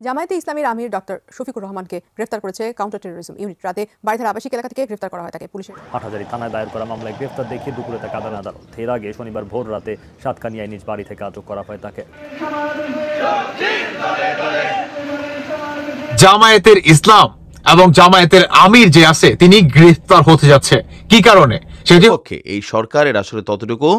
জামায়াতে ইসলামীর আমির ডক্টর শফিকুর রহমানকে গ্রেফতার করেছে কাউন্টার টেরোরিজম ইউনিট। রাতে বারিধারা আবাসিক এলাকা থেকে গ্রেফতার করা হয় তাকে পুলিশের। হাটহাজারী থানায় দায়ের করা মামলায় গ্রেফতার দেখিয়ে দুপুরে তাকে আদালত। এর আগে শনিবার ভোর রাতে সাতকানিয়ায় নিজ বাড়ি থেকে আটক করা হয় তাকে। জামায়াতের ইসলাম এবং জামায়াতের আমির যে আছে তিনি গ্রেফতার হতে যাচ্ছে, কি কারণে? সেটি পক্ষে এই সরকারের আসলে ততটুকু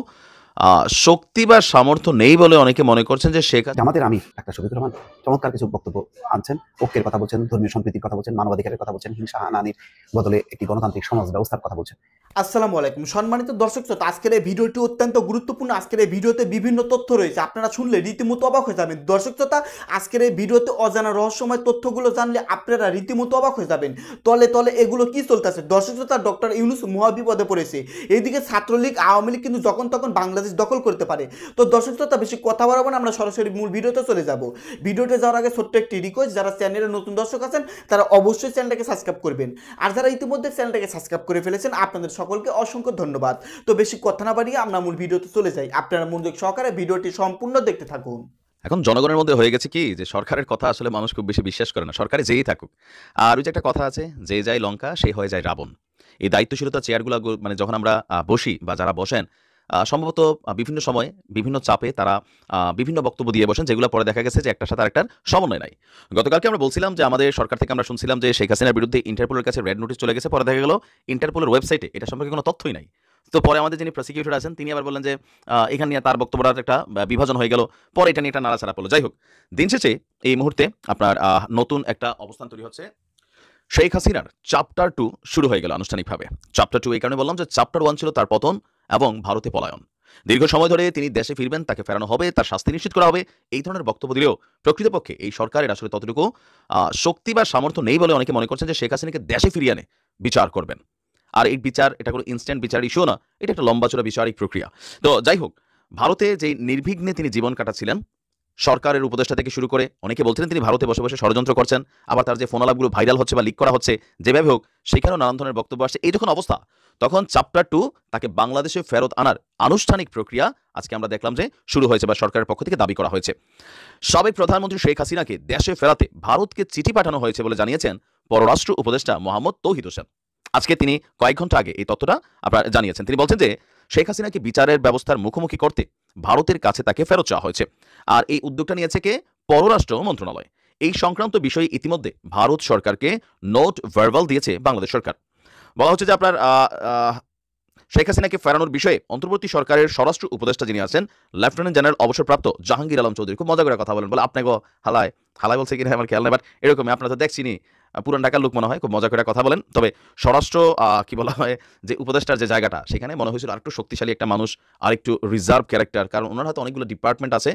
শক্তি বা সামর্থ্য নেই বলে অনেকে মনে করছেন যে শেখ জামাতের আমির ডাক্তার শফিকুর রহমান চমৎকার কিছু বক্তব্য আনছেন। ঐক্যের কথা বলছেন, ধর্মীয় সম্প্রীতির কথা বলছেন, মানবাধিকারের কথা বলছেন, হিংসা হানাহানির বদলে একটি গণতান্ত্রিক সমাজ ব্যবস্থার কথা বলছেন। আসসালামু আলাইকুম সম্মানিত দর্শক শ্রোতা, আজকের এই ভিডিওটি অত্যন্ত গুরুত্বপূর্ণ। আজকের এই ভিডিওতে বিভিন্ন তথ্য রয়েছে, আপনারা শুনলে রীতিমতো অবাক হয়ে যাবেন। দর্শক শ্রোতা, আজকের এই ভিডিওতে অজানা রহস্যময় তথ্যগুলো জানলে আপনারা রীতিমতো অবাক হয়ে যাবেন। তলে তলে এগুলো কি চলতেছে? দর্শক শ্রোতা, ডক্টর ইউনূস মহাবিপদে পড়েছে। এইদিকে ছাত্রলীগ আওয়ামী লীগ কিন্তু যখন তখন বাংলাদেশ দখল করতে পারে। তো দর্শক শ্রোতা, বেশি কথা বাড়াবো না, আমরা সরাসরি মূল ভিডিওতে চলে যাব। ভিডিওতে যাওয়ার আগে ছোট্ট একটি রিকোয়েস্ট, যারা চ্যানেলে নতুন দর্শক আছেন তারা অবশ্যই চ্যানেলটাকে সাবস্ক্রাইব করবেন, আর যারা ইতিমধ্যে চ্যানেলটাকে সাবস্ক্রাইব করে ফেলেছেন আপনাদের সকলকে অসংখ্য ধন্যবাদ। তো বেশি কথা না বাড়িয়ে আমরা মূল ভিডিওতে চলে যাই। আপনারা মনোযোগ সহকারে ভিডিওটি সম্পূর্ণ দেখতে থাকুন। এখন জনগণের মধ্যে হয়ে গেছে কি যে সরকারের কথা আসলে মানুষ খুব বেশি বিশ্বাস করে না, সরকারে যেই থাকুক। আর ওই যে একটা কথা আছে, যে যায় লঙ্কা সেই হয়ে যায় রাবণ। এই দায়িত্বশীলতা চেয়ারগুলো মানে যখন আমরা বসি বা যারা বসেন সম্ভবত বিভিন্ন সময় বিভিন্ন চাপে তারা বিভিন্ন বক্তব্য দিয়ে বসেন, যেগুলো পরে দেখা গেছে যে একটার সাথে আরেকটার সমন্বয় নাই। গতকালকে আমরা বলছিলাম যে আমাদের সরকার থেকে আমরা শুনছিলাম যে শেখ হাসিনার বিরুদ্ধে ইন্টারপোলের কাছে রেড নোটিশ চলে গেছে। পরে দেখা গেল ইন্টারপোলের ওয়েবসাইটে এটা সম্পর্কে কোনো তথ্যই নাই। তো পরে আমাদের যিনি প্রসিকিউটর আছেন তিনি আবার বললেন যে এখানে নিয়ে তার বক্তব্যটা একটা বিভাজন হয়ে গেল, পরে এটা নিয়ে একটা নাড়াচাড়া পড়লো। যাই হোক, দিন শেষে এই মুহূর্তে আপনার নতুন একটা অবস্থান তৈরি হচ্ছে। শেখ হাসিনার চ্যাপ্টার 2 শুরু হয়ে গেল আনুষ্ঠানিকভাবে। চ্যাপ্টার 2 এই কারণে বললাম যে চ্যাপ্টার 1 ছিল তার পতন এবং ভারতে পলায়ন। দীর্ঘ সময় ধরে তিনি দেশে ফিরবেন, তাকে ফেরানো হবে, তার শাস্তি নিশ্চিত করা হবে, এই ধরনের বক্তব্য দিলেও প্রকৃতপক্ষে এই সরকারের আসলে ততটুকু শক্তি বা সামর্থ্য নেই বলে অনেকে মনে করছেন যে শেখ হাসিনাকে দেশে ফিরিয়ে আনে বিচার করবেন। আর এই বিচার এটা কোনো ইনস্ট্যান্ট বিচার ইস্যু না, এটা একটা লম্বাচড়া বিচারিক প্রক্রিয়া। তো যাই হোক, ভারতে যে নির্বিঘ্নে তিনি জীবন কাটাচ্ছিলেন, সরকারের উপদেষ্টা থেকে শুরু করে অনেকে বলছিলেন তিনি ভারতে বসে বসে ষড়যন্ত্র করছেন, আবার তার যে ফোন আলাপগুলো ভাইরাল হচ্ছে বা লিক করা হচ্ছে, যেভাবে হোক সেখানেও নানান ধরনের বক্তব্য আসছে। এই যখন অবস্থা, তখন চ্যাপ্টার 2 তাকে বাংলাদেশে ফেরত আনার আনুষ্ঠানিক প্রক্রিয়া আজকে আমরা দেখলাম যে শুরু হয়েছে বা সরকারের পক্ষ থেকে দাবি করা হয়েছে। সাবেক প্রধানমন্ত্রী শেখ হাসিনাকে দেশে ফেরাতে ভারতকে চিঠি পাঠানো হয়েছে বলে জানিয়েছেন পররাষ্ট্র উপদেষ্টা মোহাম্মদ তৌহিদ হোসেন। আজকে তিনি কয়েক ঘন্টা আগে এই তথ্যটা আপনারা জানিয়েছেন। তিনি বলছেন যে শেখ হাসিনাকে বিচারের ব্যবস্থার মুখোমুখি করতে ভারতের কাছে তাকে ফেরত চাওয়া হয়েছে। আর এই উদ্যোগটা নিয়েছে কে? পররাষ্ট্র মন্ত্রণালয়। এই সংক্রান্ত বিষয়ে ইতিমধ্যে ভারত সরকারকে নোট ভার্বাল দিয়েছে বাংলাদেশ সরকার। বলা হচ্ছে যে আপনার শেখ হাসিনাকে ফেরানোর বিষয়ে অন্তর্বর্তী সরকারের স্বরাষ্ট্র উপদেষ্টা যিনি আছেন লেফটেন্যান্ট জেনারেল অবসরপ্রাপ্ত জাহাঙ্গীর আলম চৌধুরী খুব মজা করে কথা বলেন। বলে আপনাকে হালায় হালায় বলছে কিনা আমার খেয়াল নেই, বাট এরকমই আপনারা তো দেখছিনি, পুরান ঢাকার লোক মনে হয়, খুব মজা করে কথা বলেন। তবে স্বরাষ্ট্র কি বলা হয় যে উপদেষ্টার যে জায়গাটা, সেখানে মনে হয়েছিল আরেকটু শক্তিশালী একটা মানুষ, আরেকটু রিজার্ভ ক্যারেক্টার, কারণ ওনার হাতে অনেকগুলো ডিপার্টমেন্ট আছে,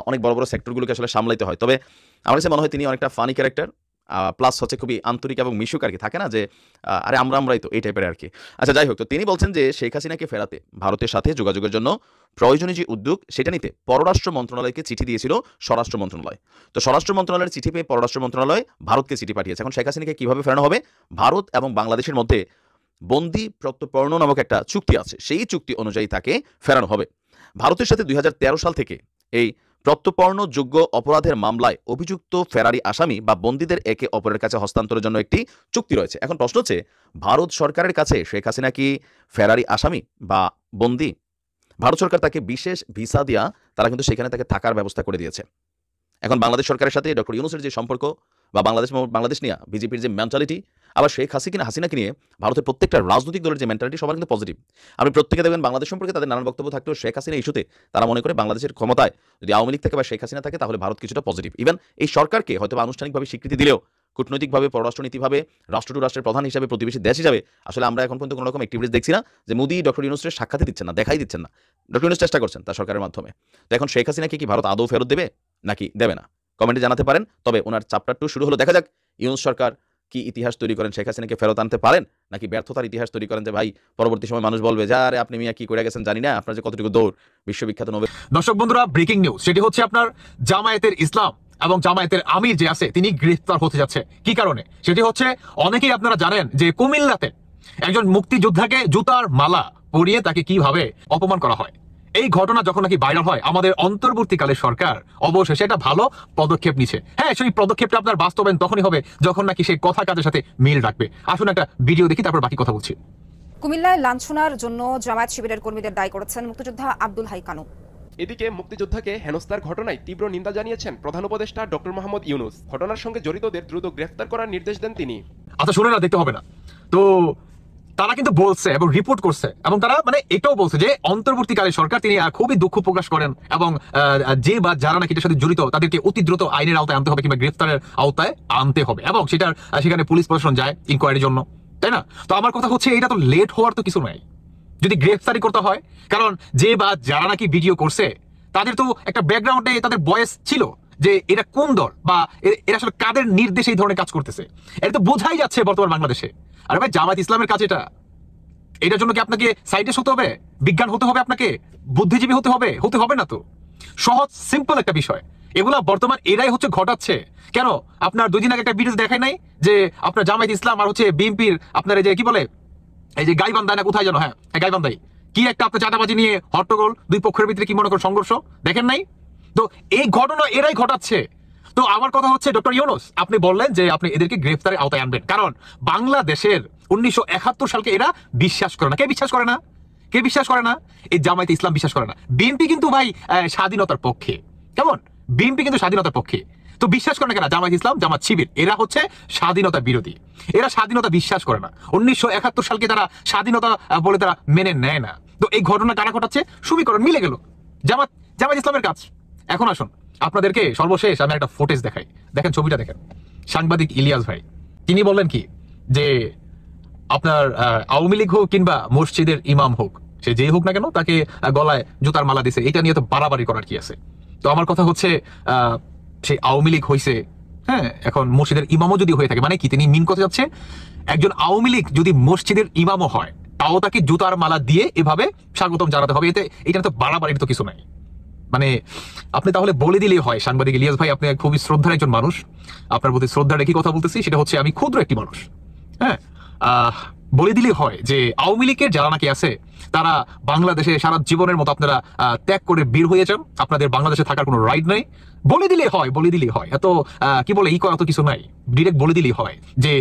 অনেক বড় বড় সেক্টরগুলোকে আসলে সামলাইতে হয়। তবে আমার কাছে মনে হয় তিনি অনেকটা ফানি ক্যারেক্টার, প্লাস হচ্ছে খুবই আন্তরিক এবং মিশুক আর কি, থাকে না যে আরে আমরাই তো এই টাইপের আর কি। আচ্ছা যাই হোক, তো তিনি বলছেন যে শেখ হাসিনাকে ফেরাতে ভারতের সাথে যোগাযোগের জন্য প্রয়োজনীয় যে উদ্যোগ সেটা নিতে পররাষ্ট্র মন্ত্রণালয়কে চিঠি দিয়েছিল স্বরাষ্ট্র মন্ত্রণালয়। তো স্বরাষ্ট্র মন্ত্রণালয়ের চিঠি পেয়ে পররাষ্ট্র মন্ত্রণালয় ভারতকে চিঠি পাঠিয়েছে। এখন শেখ হাসিনাকে কিভাবে ফেরানো হবে? ভারত এবং বাংলাদেশের মধ্যে বন্দি প্রত্যর্পণ নামক একটা চুক্তি আছে, সেই চুক্তি অনুযায়ী তাকে ফেরানো হবে। ভারতের সাথে 2013 সাল থেকে এই প্রত্যর্পণযোগ্য অপরাধের মামলায় অভিযুক্ত ফেরারি আসামি বা বন্দীদের একে অপরের কাছে হস্তান্তরের জন্য একটি চুক্তি রয়েছে। এখন প্রশ্ন হচ্ছে, ভারত সরকারের কাছে শেখ হাসিনা কি ফেরারি আসামি বা বন্দী? ভারত সরকার তাকে বিশেষ ভিসা দিয়া তারা কিন্তু সেখানে তাকে থাকার ব্যবস্থা করে দিয়েছে। এখন বাংলাদেশ সরকারের সাথে ডক্টর ইউনূসের যে সম্পর্ক বা বাংলাদেশ নিয়ে বিজেপির যে মেন্টালিটি, আবার শেখ হাসিনাকে নিয়ে ভারতের প্রত্যেকটা রাজনৈতিক দলের যে মেন্টালিটি, সবার কিন্তু পজিটিভ। আপনি প্রত্যেকে দেখবেন বাংলাদেশ সম্পর্কে তাদের নানান বক্তব্য থাকলেও শেখ হাসিনা ইস্যুতে তারা মনে করে বাংলাদেশের ক্ষমতায় যদি আওয়ামী লীগ থাকে বা শেখ হাসিনা থাকে তাহলে ভারত কিছুটা পজিটিভ। ইভেন এই সরকারকে হয়তো আনুষ্ঠানিকভাবে স্বীকৃতি দিলেও কূটনৈতিকভাবে, পররাষ্ট্রনীতিভাবে, রাষ্ট্র টু রাষ্ট্রের প্রধান হিসাবে, প্রতিবেশী দেশ হিসাবে আসলে আমরা এখন পর্যন্ত কোনো রকম অ্যাক্টিভিটিস দেখছি না যে মোদি ডক্টর ইউনূসের সাক্ষাৎই দিচ্ছেন না, দেখাই দিচ্ছেন না। ডক্টর ইউনূস চেষ্টা করছেন তার সরকারের মাধ্যমে। তো এখন শেখ হাসিনাকে কি ভারত আদৌ ফেরত দেবে নাকি দেবে না, কমেন্টে জানাতে পারেন। তবে ওনার চ্যাপ্টার 2 শুরু হলো, দেখা যাক ইউনূস সরকার কি ইতিহাস তৈরি করেন, শেখ হাসিনাকে ফেরত আনতে পারেন নাকি ব্যর্থতার ইতিহাস তৈরি করেন, যে ভাই পরবর্তী সময় মানুষ বলবে যে আরে আপনি মিয়া কি করে গেছেন জানি না, আপনার যে কতটুকু দৌড় বিশ্ববিখ্যাত নোবেল। দর্শক বন্ধুরা, ব্রেকিং নিউজ, সেটি হচ্ছে আপনার জামায়াতের ইসলাম এবং জামায়াতের আমির যে আছে তিনি গ্রেফতার হতে যাচ্ছে। কি কারণে? সেটি হচ্ছে, অনেকেই আপনারা জানেন যে কুমিল্লাতে একজন মুক্তিযোদ্ধাকে জুতার মালা পরিয়ে তাকে কিভাবে অপমান করা হয়। এই ঘটনা যখন নাকি ভাইরাল হয়, আমাদের অন্তর্বর্তীকালে সরকার অবশেষে একটা ভালো পদক্ষেপ নিছে। হ্যাঁ, সেই পদক্ষেপটা আপনার বাস্তবায়ন তখনই হবে যখন নাকি সেই কথা কাজের সাথে মিল রাখবে। আসুন একটা ভিডিও দেখি, তারপর বাকি কথা বলছি। কুমিল্লায় লাঞ্ছনার জন্য জামায়াত শিবিরের কর্মীদের দায়ী করেছেন মুক্তিযোদ্ধা আব্দুল হাই কানু। এদিকে মুক্তিযোদ্ধাকে হেনস্থার ঘটনায় তীব্র নিন্দা জানিয়েছেন প্রধান উপদেষ্টা ডক্টর মোহাম্মদ ইউনূস। ঘটনার সঙ্গে জড়িতদের দ্রুত গ্রেফতার করার নির্দেশ দেন তিনি। আচ্ছা শুনে না, দেখতে হবে না তো, তারা কিন্তু বলছে এবং রিপোর্ট করছে এবং তারা মানে এটাও বলছে যে অন্তর্বর্তীকালে সরকার তিনি খুবই দুঃখ প্রকাশ করেন এবং যে বা যারা নাকি এটার সাথে জড়িত তাদেরকে অতি দ্রুত আইনের আওতায় আনতে হবে কিংবা গ্রেফতারের আওতায় আনতে হবে, এবং সেখানে পুলিশ প্রশাসন যায় ইনকোয়ারির জন্য, তাই না? তো আমার কথা হচ্ছে এটা তো লেট হওয়ার তো কিছু নাই যদি গ্রেফতারি করতে হয়, কারণ যে বা যারা নাকি ভিডিও করছে তাদের তো একটা ব্যাকগ্রাউন্ডে তাদের বয়স ছিল যে এটা কোন দল বা এরা আসলে কাদের নির্দেশে এই ধরনের কাজ করতেছে, এটা তো বোঝাই যাচ্ছে বর্তমান বাংলাদেশে। আরে ভাই, জামায়াত ইসলামের কাজ এটার জন্য কি আপনাকে সাইন্টিস্ট হতে হবে, বিজ্ঞান হতে হবে, আপনাকে বুদ্ধিজীবী হতে হবে না তো। সহজ সিম্পল একটা বিষয়, এগুলা বর্তমান এরাই হচ্ছে ঘটাচ্ছে। কেন আপনার 2 দিন আগে একটা ভিডিও দেখায় নাই যে আপনার জামায়াত ইসলাম আর হচ্ছে বিএনপির আপনার এই যে কি বলে এই যে গাইবান্ধায় না কোথায় যেন, হ্যাঁ গাইবান্ধায় কি একটা আপনার চাঁদাবাজি নিয়ে হট্টগোল, দুই পক্ষের ভিতরে কি মনে করেন সংঘর্ষ, দেখেন নাই? তো এই ঘটনা এরাই ঘটাচ্ছে। তো আমার কথা হচ্ছে ডক্টর ইউনূস, আপনি বললেন যে আপনি এদেরকে গ্রেফতারের আওতায় আনবেন, কারণ বাংলাদেশের 1971 সালকে এরা বিশ্বাস করে না। কে বিশ্বাস করে না? কে বিশ্বাস করে না? এই জামায়াতে ইসলাম বিশ্বাস করে না। বিএনপি কিন্তু ভাই স্বাধীনতার পক্ষে, কেমন? বিএনপি কিন্তু স্বাধীনতার পক্ষে, তো বিশ্বাস করে না কেন? জামায়াত ইসলাম, জামাত শিবির এরা হচ্ছে স্বাধীনতা বিরোধী, এরা স্বাধীনতা বিশ্বাস করে না। 1971 সালকে তারা স্বাধীনতা বলে তারা মেনে নেয় না। তো এই ঘটনা কারা ঘটাচ্ছে? সমীকরণ মিলে গেল, জামায়াত ইসলামের কাজ। এখন আসুন আপনাদেরকে সর্বশেষ আমি একটা ফুটেজ দেখাই, দেখেন ছবিটা দেখেন। সাংবাদিক ইলিয়াস ভাই তিনি বললেন কি যে আপনার আওয়ামী লীগ হোক কিংবা মসজিদের ইমাম হোক, সে যেই হোক না কেন তাকে গলায় জুতার মালা দিছে, এটা নিয়ে তো বাড়াবাড়ি করার কি আছে? তো আমার কথা হচ্ছে সেই আওয়ামী লীগ হয়েছে, হ্যাঁ, এখন মসজিদের ইমামও যদি হয়ে থাকে, মানে কি তিনি মিন করতে যাচ্ছে একজন আওয়ামী লীগ যদি মসজিদের ইমামও হয় তাও তাকে জুতার মালা দিয়ে এভাবে স্বাগতম জানাতে হবে, এটা তো বাড়াবাড়ির তো কিছু নাই। মানে আপনি তাহলে বলে দিলেই হয়। সাংবাদিক ইলিয়াস ভাই, আপনি খুবই শ্রদ্ধার একজন মানুষ, আপনার প্রতি শ্রদ্ধা রেখে কথা বলতেছি, সেটা হচ্ছে আমি ক্ষুদ্র একটি মানুষ, হ্যাঁ, বলে দিলেই হয় যে আওয়ামী লীগের যারা নাকি আছে তারা বাংলাদেশে সারা জীবনের মতো আপনারা ত্যাগ করে বের হয়ে যান, আপনাদের বাংলাদেশে থাকার কোনো রাইট নাই। বলে দিলেই হয়, এত কি বলে ই করা তো কিছু নাই, ডিরেক্ট বলে দিলেই হয় যে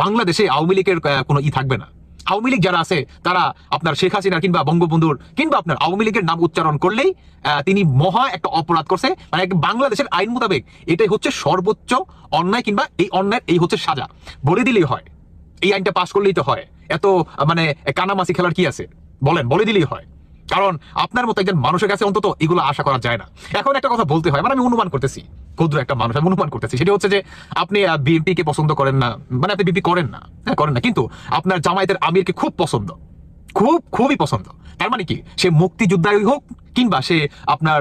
বাংলাদেশে আওয়ামী লীগের কোনো ই থাকবে না। আওয়ামী লীগ যারা আছে তারা আপনার শেখ হাসিনার কিংবা বঙ্গবন্ধুর কিংবা আপনার আওয়ামী লীগের নাম উচ্চারণ করলেই তিনি মহা একটা অপরাধ করছে, মানে বাংলাদেশের আইন মোতাবেক এটাই হচ্ছে সর্বোচ্চ অন্যায়, কিংবা এই অন্যায় এই হচ্ছে সাজা। বলে দিলেই হয়, এই আইনটা পাশ করলেই তো হয়, এত মানে কানামাসি খেলার কি আছে বলেন? বলে দিলেই হয়, কারণ আপনার মতো একজন মানুষের কাছে অন্তত এগুলো আশা করা যায় না। এখন একটা কথা বলতে হয়, মানে আমি অনুমান করতেছি, ক্ষুদ্র একটা মানুষ আমি অনুমান করতেছি, সেটা হচ্ছে যে আপনি বিএনপি কে পছন্দ করেন না, মানে আপনি বিএনপি করেন না, হ্যাঁ করেন না, কিন্তু আপনার জামায়াতের আমিরকে খুব পছন্দ, খুবই পছন্দ। তার মানে কি সে মুক্তিযোদ্ধাই হোক কিংবা সে আপনার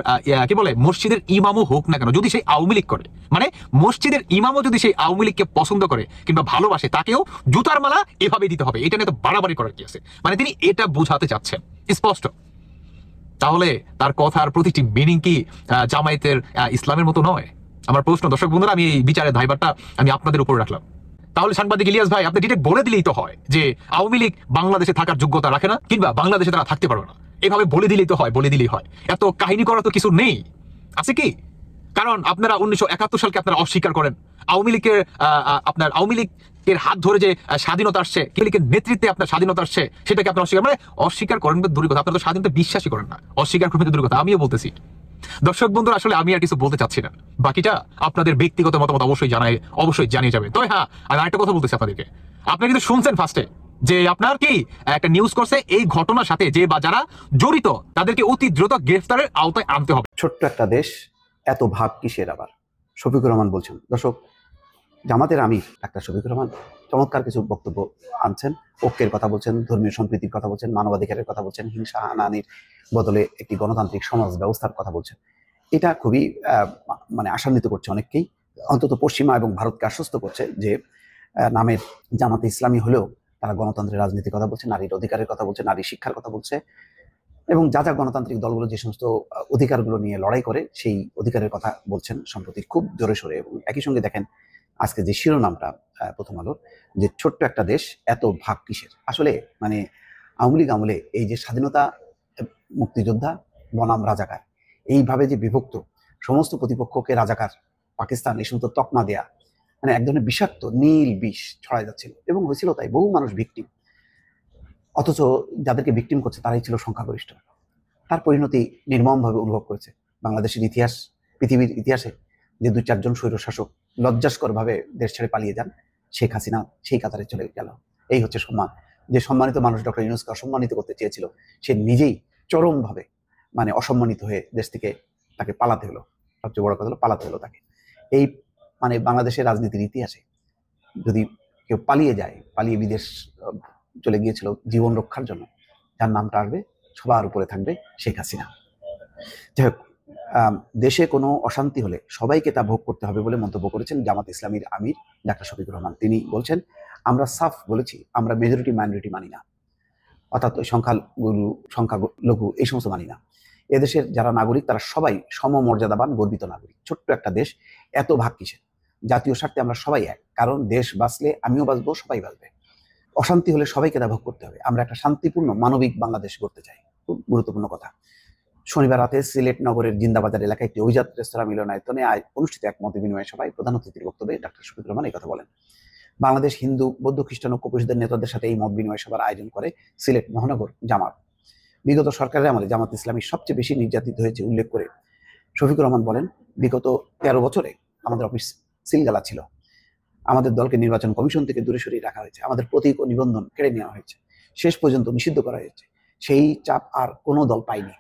কি বলে মসজিদের ইমামও হোক না কেন, যদি সেই আওয়ামী লীগ করে, মানে মসজিদের ইমামও যদি সেই আওয়ামী লীগকে পছন্দ করে কিংবা ভালোবাসে, তাকেও জুতার মালা এভাবে দিতে হবে। এটা নিয়ে তো বাড়াবাড়ি করার কি আছে? মানে তিনি এটা বোঝাতে চাচ্ছেন স্পষ্ট। তাহলে তার কথার প্রতিটি মিনিং কি জামায়াতের ইসলামের মতো নয়? আমার প্রশ্ন, দর্শক বন্ধুরা, আমি এই বিচারের দায়ভারটা আমি আপনাদের উপর রাখলাম। তাহলে সাংবাদিক ইলিয়াস ভাই, আপনি ডিরেক্ট বলে দিলেই তো হয় যে আওয়ামী লীগ বাংলাদেশে থাকার যোগ্যতা রাখে না কিংবা বাংলাদেশে তারা থাকতে পারবে না, এভাবে বলে দিলেই তো হয়, বলে দিলেই হয়। এত কাহিনী করার তো কিছু নেই, আছে কি? কারণ আপনারা 1971 সালকে আপনারা অস্বীকার করেন, আওয়ামী লীগের আপনার আওয়ামী লীগের হাত ধরে যে স্বাধীনতা আসছে, কে লীগের নেতৃত্বে আপনার স্বাধীনতা আসছে, সেটাকে আপনারা অস্বীকার করেন দূরের কথা, আপনারা তো স্বাধীনতা বিশ্বাসই করেন না, অস্বীকার করবেন দূরের কথা। আমিও বলতেছি দর্শক বন্ধুরা, আসলে আমি আর কিছু বলতে চাচ্ছি না, বাকিটা আপনাদের ব্যক্তিগত মতামত অবশ্যই জানিয়ে যাবে। তবে হ্যাঁ, আমি আরেকটা কথা বলতেছি আপনাদেরকে, আপনি কিন্তু শুনছেন ফার্স্টে যে আপনার কি একটা নিউজ করছে এই ঘটনার সাথে যে বা যারা জড়িত তাদেরকে অতি দ্রুত গ্রেফতারের আওতায় আনতে হবে। ছোট্ট একটা দেশ, এত ভাব কিসের আবার? শফিকুর রহমান বলছেন। দর্শক, জামাতের আমির ডাক্তার শফিকুর রহমান চমৎকার কিছু বক্তব্য আনছেন, ঐক্যের কথা বলছেন, ধর্মীয় সম্প্রীতির কথা বলছেন, মানবাধিকারের কথা বলছেন, হিংসা হানাহানির বদলে একটি গণতান্ত্রিক সমাজ ব্যবস্থার কথা বলছেন। এটা খুবই মানে আশান্বিত করছে অনেককেই, অন্তত পশ্চিমা এবং ভারতকে আশ্বস্ত করছে যে নামের জামাতে ইসলামী হলেও তারা গণতন্ত্রের রাজনীতির কথা বলছে, নারীর অধিকারের কথা বলছে, নারী শিক্ষার কথা বলছে, এবং যা যা গণতান্ত্রিক দলগুলো যে সমস্ত অধিকারগুলো নিয়ে লড়াই করে সেই অধিকারের কথা বলছেন সম্প্রতি খুব জোরে সোরে। এবং একই সঙ্গে দেখেন আজকে যে শিরোনামটা প্রথম আলোর, যে ছোট্ট একটা দেশ এত ভাব কিসের। আসলে মানে আওয়ামী লীগ আমলে এই যে স্বাধীনতা, মুক্তিযোদ্ধা বনাম রাজাকার, এইভাবে যে বিভক্ত সমস্ত প্রতিপক্ষকে রাজাকার পাকিস্তান এই সমস্ত তকমা দেয়া, মানে এক ধরনের বিষাক্ত নীল বিষ ছড়ায় যাচ্ছিল এবং হয়েছিল তাই বহু মানুষ ভিকটিম। অথচ যাদেরকে ভিকটিম করছে তারাই ছিল সংখ্যাগরিষ্ঠ। তার পরিণতি নির্মমভাবে অনুভব করেছে বাংলাদেশের ইতিহাস, পৃথিবীর ইতিহাসে যে 2-4 জন স্বৈরশাসক লজ্জাস্করভাবে দেশ ছেড়ে পালিয়ে যান, শেখ হাসিনা সেই কাতারে চলে গেল। এই হচ্ছে সম্মান। যে সম্মানিত মানুষ ডক্টর ইউনূসকে অসম্মানিত করতে চেয়েছিল, সে নিজেই চরমভাবে মানে অসম্মানিত হয়ে দেশ থেকে তাকে পালাতে হলো। সবচেয়ে বড় কথা হলো পালাতে হলো তাকে। এই মানে বাংলাদেশের রাজনীতির ইতিহাসে যদি কেউ পালিয়ে যায়, পালিয়ে বিদেশ চলে গিয়েছিল জীবন রক্ষার জন্য, যার নামটা আসবে সবার উপরে থাকবে শেখ হাসিনা। যাই হোক, দেশে কোনো অশান্তি হলে সবাইকে তা ভোগ করতে হবে বলে মন্তব্য করেছেন জামাত ইসলামীর আমির ডাক্তার শফিকুর রহমান। তিনি বলছেন, আমরা সাফ বলেছি, আমরা মেজরিটি মাইনরিটি মানি না, অর্থাৎ সংখ্যালঘু এই সমস্ত মানি না। এদেশের যারা নাগরিক তারা সবাই সমমর্যাদাবান গর্বিত নাগরিক। ছোট্ট একটা দেশ, এত ভাগ কিসের? জাতীয় স্বার্থে আমরা সবাই এক, কারণ দেশ বাঁচলে আমিও বাঁচবো, সবাই বাঁচবে। অশান্তি হলে সবাইকে তা ভোগ করতে হবে। আমরা একটা শান্তিপূর্ণ মানবিক বাংলাদেশ গড়তে চাই। খুব গুরুত্বপূর্ণ কথা। শনিবার রাতে সিলেট নগরের জিন্দাবাজার এলাকায় একটি অভিজাত রেস্তোরাঁ মিলনায়তনে অনুষ্ঠিত এক মত বিনিময় সভায় প্রধান অতিথির বক্তব্যে ডাক্তার শফিকুর রহমান এই কথা বলেন। বাংলাদেশ হিন্দু, বৌদ্ধ, খ্রিস্টান ঐক্য পরিষদের নেতাদের সাথে এই মত বিনিময় সভার আয়োজন করে সিলেট মহানগর জামাত। বিগত সরকারের আমলে জামাত ইসলামী সবচেয়ে বেশি নির্যাতিত হয়েছে উল্লেখ করে শফিকুর রহমান বলেন, বিগত 13 বছরে আমাদের অফিস সিলগালা ছিল। আমাদের দলকে নির্বাচন কমিশন থেকে দূরে সরিয়ে রাখা হয়েছে, আমাদের প্রতীক ও নিবন্ধন কেড়ে নেওয়া হয়েছে, শেষ পর্যন্ত নিষিদ্ধ করা হয়েছে। সেই চাপ আর কোনো দল পায়নি।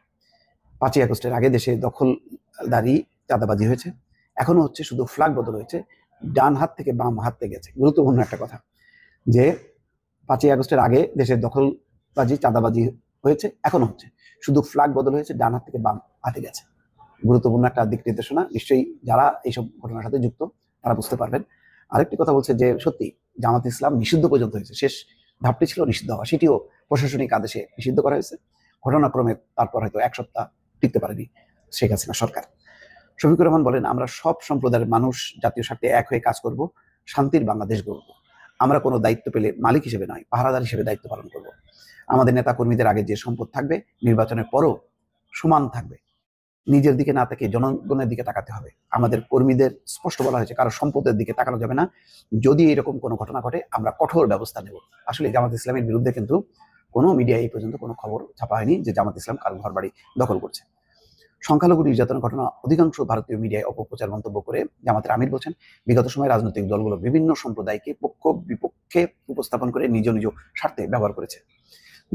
5ই আগস্টের আগে দেশে দখলদারি, চাঁদাবাজি হয়েছে, এখনো হচ্ছে, শুধু ফ্ল্যাগ বদল হয়েছে, ডান হাত থেকে বাম হাতে গেছে। গুরুত্বপূর্ণ একটা কথা যে 5ই আগস্টের আগে দেশের দখলবাজি, চাঁদাবাজি হয়েছে, এখনো হচ্ছে, শুধু ফ্ল্যাগ বদল হয়েছে, ডান হাত থেকে বাম হাতে গেছে। গুরুত্বপূর্ণ একটা দিক নির্দেশনা। নিশ্চয়ই যারা এইসব ঘটনার সাথে যুক্ত তারা বুঝতে পারবেন। আরেকটি কথা বলছে যে সত্যি জামাত ইসলাম নিষিদ্ধ পর্যন্ত হয়েছে, শেষ ধাপটি ছিল নিষিদ্ধ হওয়া, সেটিও প্রশাসনিক আদেশে নিষিদ্ধ করা হয়েছে। ঘটনাক্রমে তারপর হয়তো 1 সপ্তাহ টিকতে পারেনি শেখ হাসিনা সরকার। শফিকুর রহমান বলেন, আমরা সব সম্প্রদায়ের মানুষ জাতীয় স্বার্থে এক হয়ে কাজ করব, শান্তির বাংলাদেশ গড়ব। আমরা কোনো দায়িত্ব পেলে মালিক হিসেবে নয়, পাহারাদার হিসেবে দায়িত্ব পালন করব। আমাদের নেতা কর্মীদের আগে যে সম্পদ থাকবে, নির্বাচনের পরও সমান থাকবে। নিজের দিকে না তাকিয়ে জনগণের দিকে তাকাতে হবে। আমাদের কর্মীদের স্পষ্ট বলা হয়েছে, কারো সম্পদের দিকে তাকানো যাবে না। যদি এরকম কোনো ঘটনা ঘটে আমরা কঠোর ব্যবস্থা নেব। আসলে জামাত ইসলামের বিরুদ্ধে কিন্তু কোনো মিডিয়া এই পর্যন্ত কোনো খবর ছাপা হয়নি যে জামাত ইসলাম কারো ঘর বাড়ি দখল করছে। সংখ্যালঘু নির্যাতনের ঘটনা অধিকাংশ ভারতীয় মিডিয়ায় অপপ্রচার মন্তব্য করে জামাতের আমির বলছেন, বিগত সময়ে রাজনৈতিক দলগুলো বিভিন্ন সম্প্রদায়কে পক্ষ বিপক্ষে উপস্থাপন করে নিজ নিজ স্বার্থে ব্যবহার করেছে।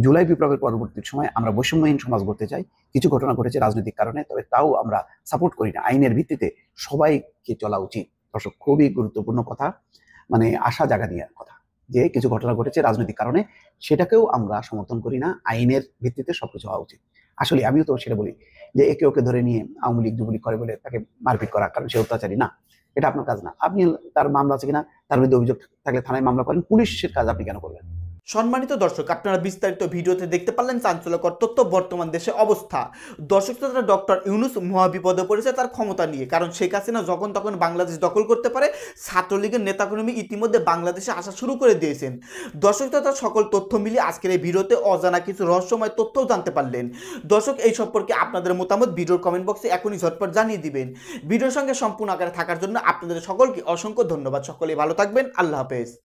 জুলাই বিপ্লবের পরবর্তী সময় আমরা বৈষম্যহীন সমাজ গড়তে চাই। কিছু ঘটনা ঘটেছে রাজনৈতিক কারণে, তবে তাও আমরা সাপোর্ট করি না। আইনের ভিত্তিতে সবাইকে চলা উচিত। দর্শক, খুবই গুরুত্বপূর্ণ কথা, মানে আশা জাগা দিয়ে কথা, যে কিছু ঘটনা ঘটেছে রাজনৈতিক কারণে, সেটাকেও আমরা সমর্থন করি না। আইনের ভিত্তিতে সবকিছু হওয়া উচিত। আসলে আমিও তো সেটা বলি যে একে ওকে ধরে নিয়ে আওয়ামী লীগ যুবলীগ করে বলে তাকে মারপিট করা, কারণ সে অত্যাচারী না, এটা আপনার কাজ না। আপনি তার মামলা আছে কিনা, তার বিরুদ্ধে অভিযোগ থাকলে থানায় মামলা করেন, পুলিশের কাজ আপনি কেন করবেন? সম্মানিত দর্শক, আপনারা বিস্তারিত ভিডিওতে দেখতে পারলেন চাঞ্চল্যকর তথ্য, বর্তমান দেশে অবস্থা। দর্শক শ্রোতা, ডক্টর ইউনূস মহাবিপদে পড়েছে তার ক্ষমতা নিয়ে, কারণ শেখ হাসিনা যখন তখন বাংলাদেশ দখল করতে পারে। ছাত্রলীগের নেতাকর্মী ইতিমধ্যে বাংলাদেশে আসা শুরু করে দিয়েছেন। দর্শক শ্রোতা, সকল তথ্য মিলিয়ে আজকের এই ভিডিওতে অজানা কিছু রহস্যময় তথ্যও জানতে পারলেন। দর্শক, এই সম্পর্কে আপনাদের মতামত ভিডিওর কমেন্ট বক্সে এখনই ঝটপট জানিয়ে দিবেন। ভিডিওর সঙ্গে সম্পূর্ণ আকারে থাকার জন্য আপনাদের সকলকে অসংখ্য ধন্যবাদ। সকলেই ভালো থাকবেন। আল্লাহ হাফেজ।